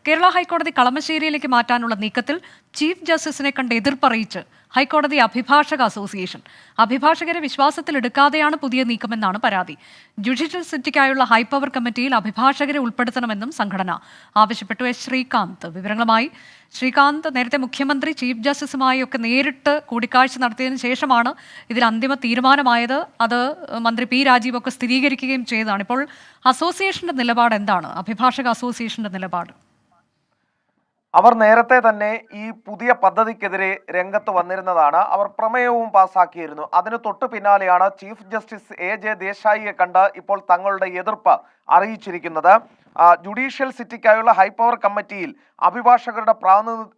കേരള ഹൈക്കോടതി കളമശ്ശേരിയിലേക്ക് മാറ്റാനുള്ള നീക്കത്തിൽ ചീഫ് ജസ്റ്റിസിനെ കണ്ട് എതിർപ്പറിയിച്ച് ഹൈക്കോടതി അഭിഭാഷക അസോസിയേഷൻ. അഭിഭാഷകരെ വിശ്വാസത്തിലെടുക്കാതെയാണ് പുതിയ നീക്കമെന്നാണ് പരാതി. ജുഡീഷ്യൽ സിറ്റിക്കായുള്ള ഹൈപ്പവർ കമ്മിറ്റിയിൽ അഭിഭാഷകരെ ഉൾപ്പെടുത്തണമെന്നും സംഘടന ആവശ്യപ്പെട്ടു. ശ്രീകാന്ത് വിവരങ്ങളുമായി. ശ്രീകാന്ത്, നേരത്തെ മുഖ്യമന്ത്രി ചീഫ് ജസ്റ്റിസുമായി ഒക്കെ നേരിട്ട് കൂടിക്കാഴ്ച നടത്തിയതിനു ശേഷമാണ് ഇതിൽ അന്തിമ തീരുമാനമായത്. അത് മന്ത്രി പി രാജീവ് ഒക്കെ സ്ഥിരീകരിക്കുകയും ചെയ്തതാണ്. ഇപ്പോൾ അസോസിയേഷന്റെ നിലപാട് എന്താണ്? അഭിഭാഷക അസോസിയേഷന്റെ നിലപാട്? അവർ നേരത്തെ തന്നെ ഈ പുതിയ പദ്ധതിക്കെതിരെ രംഗത്ത് വന്നിരുന്നതാണ്. അവർ പ്രമേയവും പാസാക്കിയിരുന്നു. അതിന് തൊട്ടു പിന്നാലെയാണ് ചീഫ് ജസ്റ്റിസ് എ ദേശായിയെ കണ്ട് ഇപ്പോൾ തങ്ങളുടെ എതിർപ്പ് അറിയിച്ചിരിക്കുന്നത്. ജുഡീഷ്യൽ സിറ്റിക്കായുള്ള ഹൈപ്പവർ കമ്മിറ്റിയിൽ അഭിഭാഷകരുടെ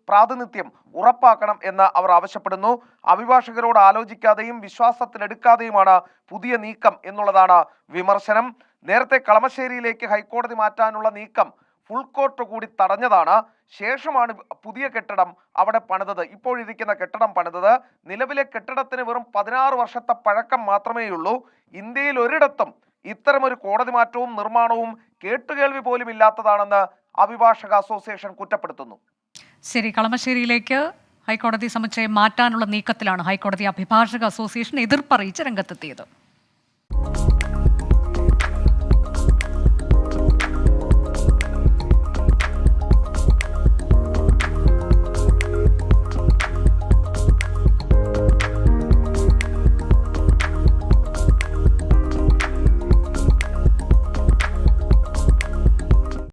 പ്രാതിനിധ്യം ഉറപ്പാക്കണം എന്ന് അവർ ആവശ്യപ്പെടുന്നു. അഭിഭാഷകരോട് ആലോചിക്കാതെയും വിശ്വാസത്തിലെടുക്കാതെയുമാണ് പുതിയ നീക്കം എന്നുള്ളതാണ് വിമർശനം. നേരത്തെ കളമശ്ശേരിയിലേക്ക് ഹൈക്കോടതി മാറ്റാനുള്ള നീക്കം ഫുൾ കോർട്ട് കൂടി തടഞ്ഞതാണ്. ശേഷമാണ് പുതിയ കെട്ടിടം അവിടെ പണിതത്. ഇപ്പോഴിരിക്കുന്ന കെട്ടിടം പണിതത്. നിലവിലെ കെട്ടിടത്തിന് വെറും 16 വർഷത്തെ പഴക്കം മാത്രമേയുള്ളൂ. ഇന്ത്യയിൽ ഒരിടത്തും ഇത്തരമൊരു കോടതി മാറ്റവും നിർമ്മാണവും കേട്ടുകേൾവി പോലും ഇല്ലാത്തതാണെന്ന് അഭിഭാഷക അസോസിയേഷൻ കുറ്റപ്പെടുത്തുന്നു. ശരി, കളമശ്ശേരിയിലേക്ക് ഹൈക്കോടതി സമുച്ചയം മാറ്റാനുള്ള നീക്കത്തിലാണ് ഹൈക്കോടതി അഭിഭാഷക അസോസിയേഷൻ എതിർപ്പറിയിച്ച് രംഗത്തെത്തിയത്.